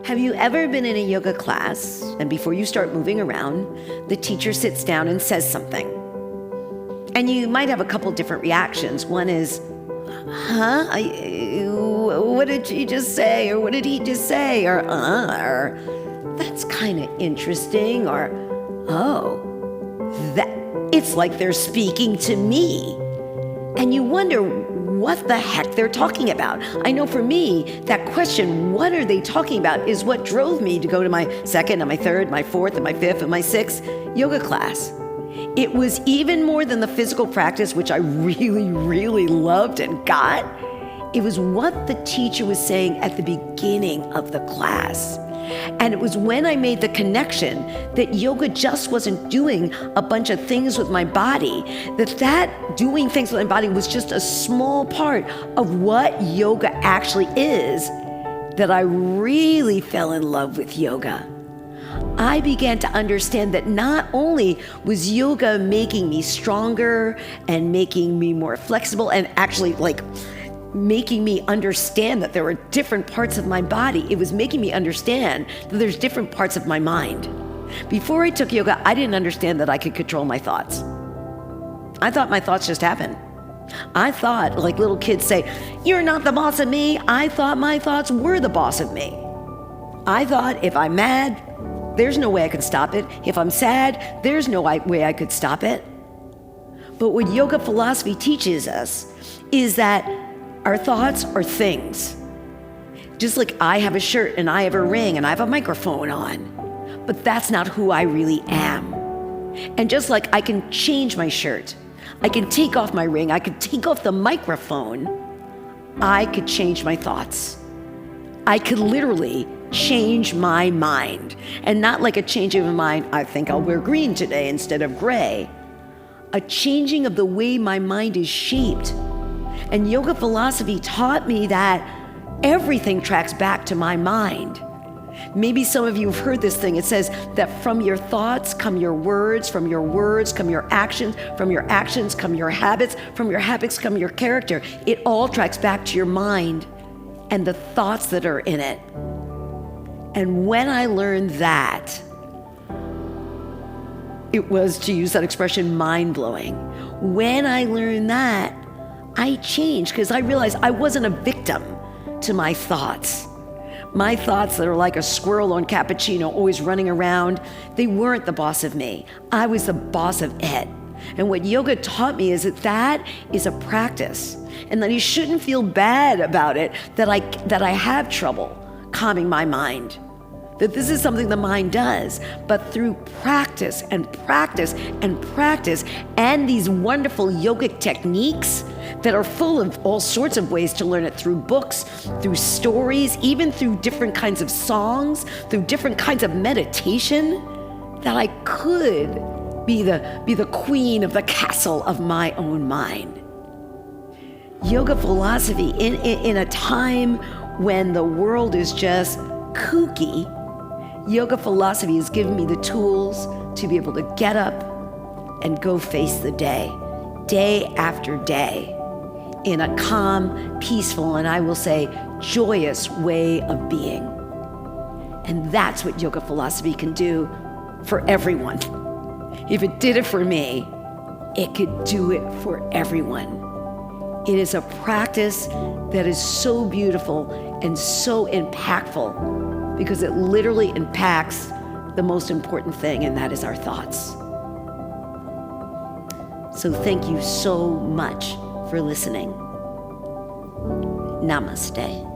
Have you ever been in a yoga class and before you start moving around, the teacher sits down and says something? And you might have a couple different reactions. One is, what did she just say? Or what did he just say? Or that's kind of interesting. Or, it's like they're speaking to me. And you wonder what the heck they're talking about. I know for me, that question, what are they talking about, is what drove me to go to my second and my third, my fourth and my fifth and my sixth yoga class. It was even more than the physical practice, which I really, really loved and got. It was what the teacher was saying at the beginning of the class. And it was when I made the connection that yoga just wasn't doing a bunch of things with my body, that doing things with my body was just a small part of what yoga actually is, that I really fell in love with yoga. I began to understand that not only was yoga making me stronger and making me more flexible and actually making me understand that there were different parts of my body. It was making me understand that there's different parts of my mind. Before I took yoga, I didn't understand that I could control my thoughts. I thought my thoughts just happened. I thought, like little kids say, "You're not the boss of me." I thought my thoughts were the boss of me. I thought if I'm mad, there's no way I could stop it. If I'm sad, there's no way I could stop it. But what yoga philosophy teaches us is that our thoughts are things. Just like I have a shirt and I have a ring and I have a microphone on, but that's not who I really am. And just like I can change my shirt, I can take off my ring, I could take off the microphone, I could change my thoughts. I could literally change my mind. And not like a change of my mind, I think I'll wear green today instead of gray. A changing of the way my mind is shaped. And yoga philosophy taught me that everything tracks back to my mind. Maybe some of you have heard this thing. It says that from your thoughts come your words, from your words come your actions, from your actions come your habits, from your habits come your character. It all tracks back to your mind and the thoughts that are in it. And when I learned that, it was, to use that expression, mind-blowing. When I learned that, I changed because I realized I wasn't a victim to my thoughts. My thoughts that are like a squirrel on cappuccino, always running around, they weren't the boss of me. I was the boss of it. And what yoga taught me is that is a practice, and that you shouldn't feel bad about it, that I have trouble calming my mind. That this is something the mind does, but through practice and practice and practice, and these wonderful yogic techniques that are full of all sorts of ways to learn it, through books, through stories, even through different kinds of songs, through different kinds of meditation, that I could be the queen of the castle of my own mind. Yoga philosophy in a time when the world is just kooky, yoga philosophy has given me the tools to be able to get up and go face the day after day, in a calm, peaceful, and I will say joyous way of being. And that's what yoga philosophy can do for everyone. If it did it for me, it could do it for everyone. It is a practice that is so beautiful and so impactful, because it literally impacts the most important thing, and that is our thoughts. So thank you so much for listening. Namaste.